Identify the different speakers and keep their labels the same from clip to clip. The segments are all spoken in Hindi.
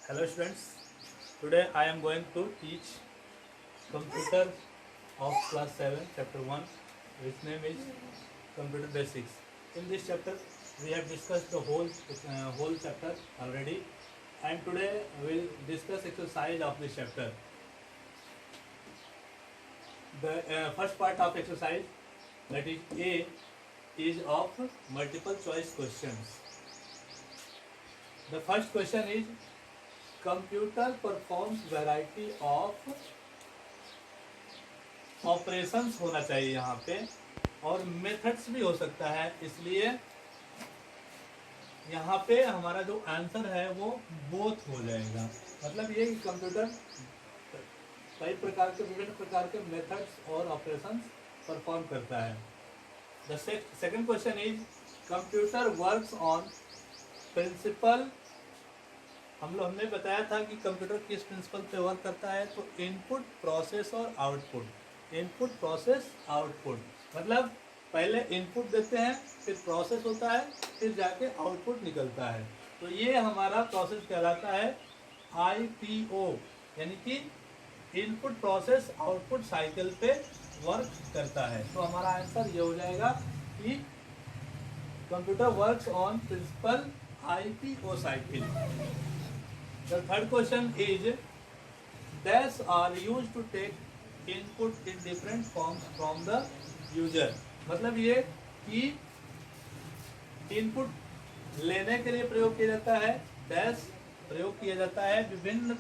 Speaker 1: Hello students, today I am going to teach computer of class 7 chapter 1 which name is computer basics. In this chapter we have discussed the whole chapter already, and today we will discuss exercise of this chapter. The first part of exercise, that is A, is of multiple choice questions. The first question is, computer performs variety of operations होना चाहिए यहाँ पे, और मेथड्स भी हो सकता है, इसलिए यहाँ पे हमारा जो आंसर है वो बोथ हो जाएगा। मतलब ये कि कंप्यूटर कई प्रकार के विभिन्न प्रकार के मेथड्स और ऑपरेशंस परफॉर्म करता है। The second question is, computer works on principle. हमने बताया था कि कंप्यूटर किस प्रिंसिपल पे वर्क करता है, तो इनपुट, प्रोसेस और आउटपुट। इनपुट, प्रोसेस, आउटपुट, मतलब पहले इनपुट देते हैं, फिर प्रोसेस होता है, फिर जाके आउटपुट निकलता है। तो ये हमारा प्रोसेस कहलाता है IPO, यानी कि इनपुट प्रोसेस आउटपुट साइकिल पे वर्क करता है। तो हमारा आंसर ये हो जाएगा कि computer works on principle IPO cycle. The third question is, dash are used to take input in different forms from the user। मतलब ये कि इनपुट लेने के लिए प्रयोग किया जाता है, डैश प्रयोग किया जाता है विभिन्न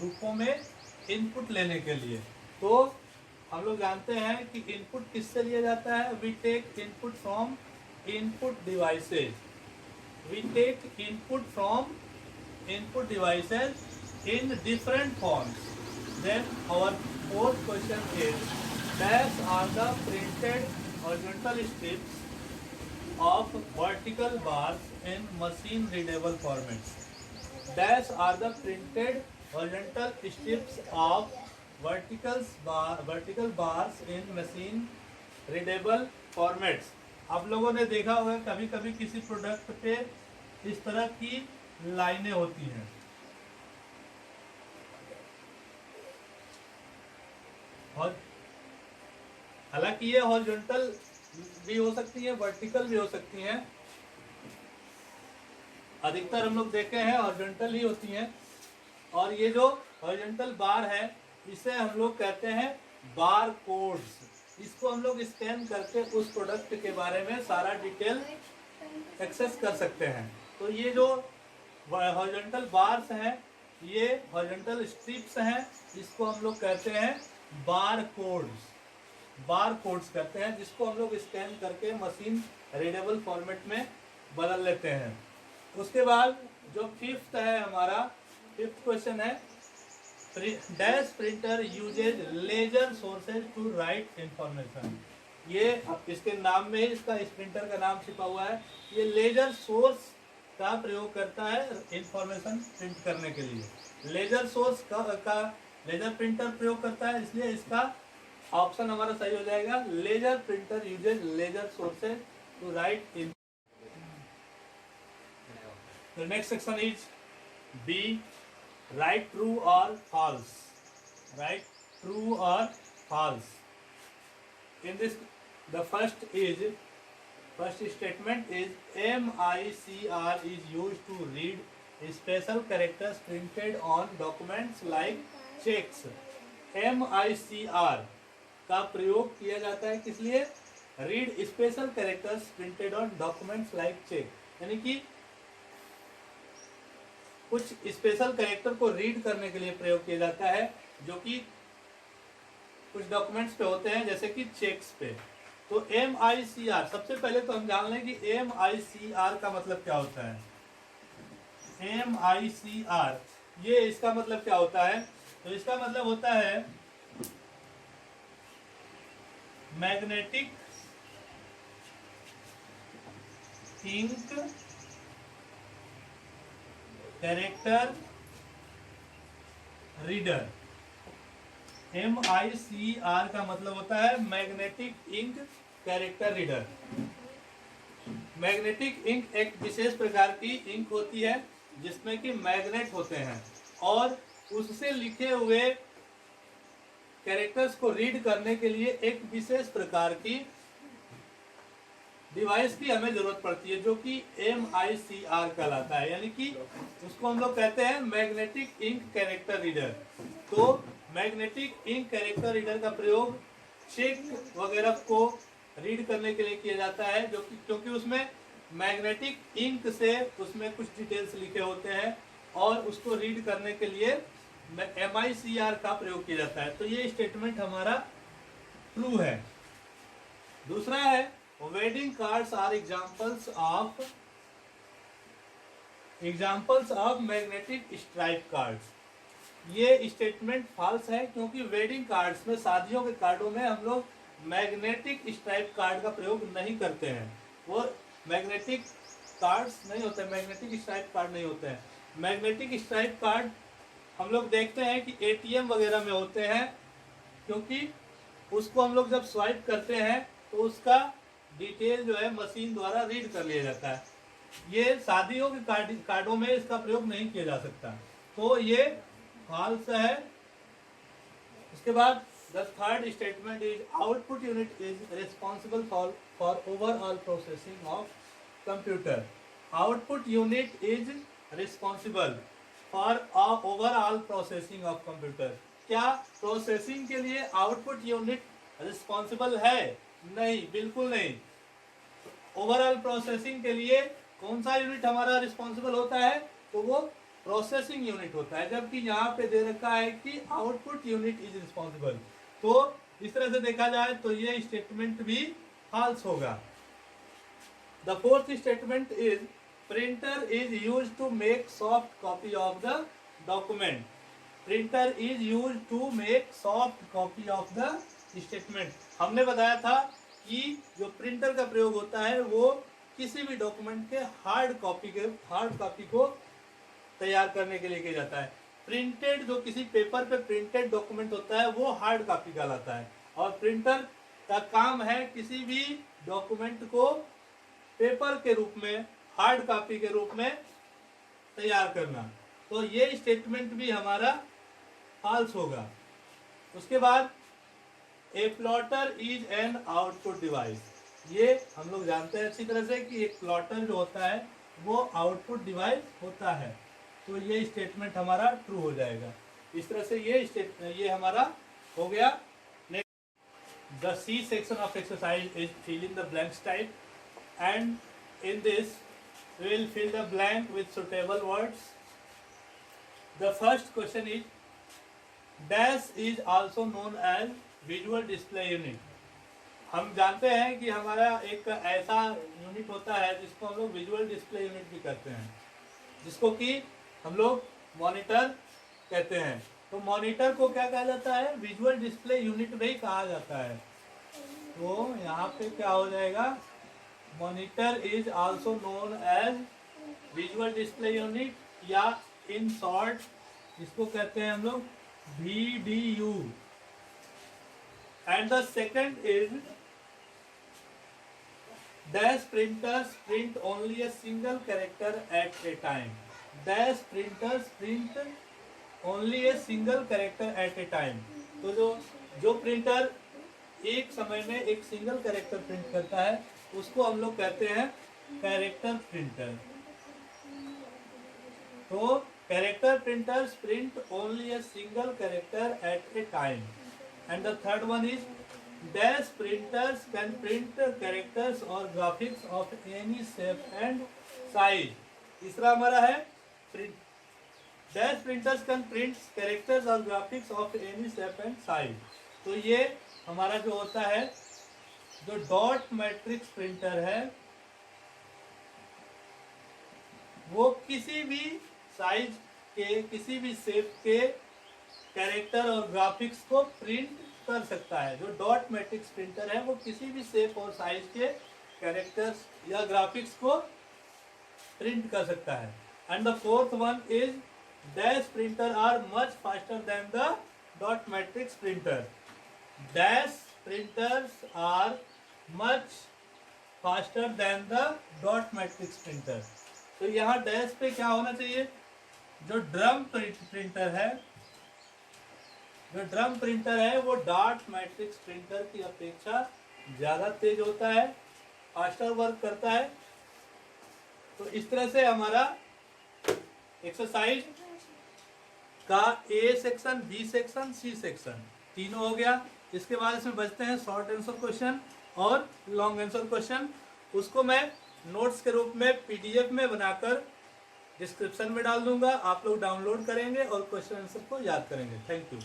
Speaker 1: रूपों में इनपुट लेने के लिए। तो हम लोग जानते हैं कि इनपुट किससे लिया जाता है, we take input from input devices. We take input from input devices in different forms. Then our fourth question is, dash are the printed horizontal strips of vertical bars in machine readable formats। Dash are the printed horizontal strips of vertical bars in machine readable formats। आप लोगों ने देखा होगा कभी कभी किसी प्रोडक्ट पे इस तरह की लाइनें होती हैं, और हालांकि ये हॉरिजॉन्टल भी हो सकती है, वर्टिकल भी हो सकती हैं। अधिकतर हम लोग देखे हैं हॉरिजॉन्टल ही होती हैं। और ये जो हॉरिजॉन्टल बार है, इसे हम लोग कहते हैं बार कोड्स। इसको हम लोग स्कैन करके उस प्रोडक्ट के बारे में सारा डिटेल एक्सेस कर सकते हैं। तो ये जो हॉरिजॉन्टल बार्स हैं, ये हॉरिजॉन्टल स्ट्रिप्स हैं, इसको हम लोग कहते हैं बार कोड्स। बार कोड्स कहते हैं, जिसको हम लोग स्कैन करके मशीन रीडेबल फॉर्मेट में बदल लेते हैं। उसके बाद जो फिफ्थ है हमारा, फिफ्थ क्वेश्चन है, dash printer uses laser sources to write information. ये इसके नाम में ही इसका, इस प्रिंटर का नाम छिपा हुआ है। ये लेजर सोर्स का प्रयोग करता है इंफॉर्मेशन प्रिंट करने के लिए। लेजर सोर्स का लेजर प्रिंटर प्रयोग करता है, इसलिए इसका ऑप्शन हमारा सही हो जाएगा, laser printer uses laser sources to write in. The next section is B, right true or false. Right true or false. In this the first statement is, MICR is used to read special characters printed on documents like checks। MICR का प्रयोग किया जाता है किस लिए, read special characters printed on documents like cheque, यानी कि कुछ स्पेशल कैरेक्टर को रीड करने के लिए प्रयोग किया जाता है, जो कि कुछ डॉक्यूमेंट्स पे होते हैं, जैसे कि चेक्स पे। तो MICR, सबसे पहले तो हम जान लें कि MICR का मतलब क्या होता है। MICR, ये इसका मतलब क्या होता है, तो इसका मतलब होता है magnetic ink character reader. MICR का मतलब होता है magnetic ink character reader. Magnetic ink एक विशेष प्रकार की इंक होती है जिसमें कि मैग्नेट होते हैं और उससे लिखे हुए कैरेक्टर्स को रीड करने के लिए एक विशेष प्रकार की डिवाइस की हमें जरूरत पड़ती है जो कि MICR कहलाता है, यानी कि उसको हम लोग कहते हैं मैग्नेटिक इंक कैरेक्टर रीडर। तो मैग्नेटिक इंक कैरेक्टर रीडर का प्रयोग चेक वगैरह को रीड करने के लिए किया जाता है, जो कि क्योंकि उसमें मैग्नेटिक इंक से उसमें कुछ डिटेल्स लिखे होते हैं और उसको रीड करने के लिए MICR का प्रयोग किया जाता है। तो ये स्टेटमेंट हमारा ट्रू है। दूसरा है wedding cards are examples of magnetic stripe cards. ये स्टेटमेंट फॉल्स है क्योंकि वेडिंग कार्ड्स में, शादियों के कार्डों में हम लोग मैग्नेटिक स्ट्राइप कार्ड का प्रयोग नहीं करते हैं। वो मैग्नेटिक कार्ड्स नहीं होते, मैग्नेटिक स्ट्राइप कार्ड नहीं होते हैं। मैग्नेटिक स्ट्राइप कार्ड हम लोग देखते हैं कि ATM वगैरह में होते हैं, क्योंकि उसको हम लोग जब स्वाइप करते हैं तो उसका डिटेल जो है मशीन द्वारा रीड कर लिया जाता है। ये शादियों के कार्डों में इसका प्रयोग नहीं किया जा सकता, तो ये फॉल्स है। उसके बाद the third statement is output unit is responsible for overall processing of computer. Output unit is responsible for overall processing of computer. क्या प्रोसेसिंग के लिए आउटपुट यूनिट रिस्पॉन्सिबल है? नहीं, बिल्कुल नहीं। ओवरऑल प्रोसेसिंग के लिए कौन सा यूनिट हमारा रिस्पॉन्सिबल होता है? तो वो प्रोसेसिंग यूनिट होता है, जबकि यहाँ पे दे रखा है कि आउटपुट यूनिट इज रिस्पॉन्सिबल। तो इस तरह से देखा जाए तो ये स्टेटमेंट भी फॉल्स होगा। The fourth statement is printer is used to make soft copy of the document. Printer is used to make soft copy of the statement. हमने बताया था कि जो प्रिंटर का प्रयोग होता है वो किसी भी डॉक्यूमेंट के हार्ड कॉपी को तैयार करने के लिए किया जाता है। प्रिंटेड, जो किसी पेपर पे प्रिंटेड डॉक्यूमेंट होता है वो हार्ड कॉपी कहलाता है, और प्रिंटर का काम है किसी भी डॉक्यूमेंट को पेपर के रूप में, हार्ड कॉपी के रूप में तैयार करना। तो ये स्टेटमेंट भी हमारा फॉल्स होगा। उसके बाद a plotter is an output device. ये हम लोग जानते हैं अच्छी तरह से कि एक प्लॉटर जो होता है वो आउटपुट डिवाइस होता है, तो ये स्टेटमेंट हमारा ट्रू हो जाएगा। इस तरह से ये हमारा हो गया। The C section of exercise is fill in the blanks type, and in this we will fill the blank with suitable words. The first question is, dash is also known as visual display unit. हम जानते हैं कि हमारा एक ऐसा यूनिट होता है जिसको हम लोग विजुअल डिस्प्ले यूनिट भी कहते हैं, जिसको कि हम लोग मॉनिटर कहते हैं। तो मॉनिटर को क्या कहा जाता है? विजुअल डिस्प्ले यूनिट भी कहा जाता है। तो यहाँ पे क्या हो जाएगा? Monitor is also known as visual display unit, या इन शॉर्ट इसको कहते हैं हम लोग VDU। And the second is dash printers print only a single character at a time. Dash printers print only a single character at a time. तो जो प्रिंटर एक समय में एक सिंगल कैरेक्टर प्रिंट करता है उसको हम लोग कहते हैं कैरेक्टर प्रिंटर। तो character printers print only a single character at a time. And the third one is dash printers can print characters और graphics of any shape and size. तीसरा हमारा है dash printers can print characters और graphics of any shape and size. तो ये हमारा जो होता है, जो डॉट मैट्रिक्स प्रिंटर है वो किसी भी साइज के, किसी भी शेप के कैरेक्टर और ग्राफिक्स को प्रिंट कर सकता है। जो डॉट मैट्रिक्स प्रिंटर है वो किसी भी शेप और साइज के कैरेक्टर्स या ग्राफिक्स को प्रिंट कर सकता है। And the fourth one is dash printer are much faster than the dot matrix printer. Dash printers are much faster than the dot matrix printer. तो यहाँ डैश पे क्या होना चाहिए, जो ड्रम प्रिंटर है वो डॉट मैट्रिक्स प्रिंटर की अपेक्षा ज़्यादा तेज होता है, फास्टर वर्क करता है। तो इस तरह से हमारा एक्सरसाइज का A section, B section, C section तीनों हो गया। इसके बाद इसमें बचते हैं शॉर्ट आंसर क्वेश्चन और लॉन्ग आंसर क्वेश्चन। उसको मैं नोट्स के रूप में पीडीएफ में बनाकर डिस्क्रिप्शन में डाल दूंगा, आप लोग डाउनलोड करेंगे और क्वेश्चन आंसर को याद करेंगे। Thank you.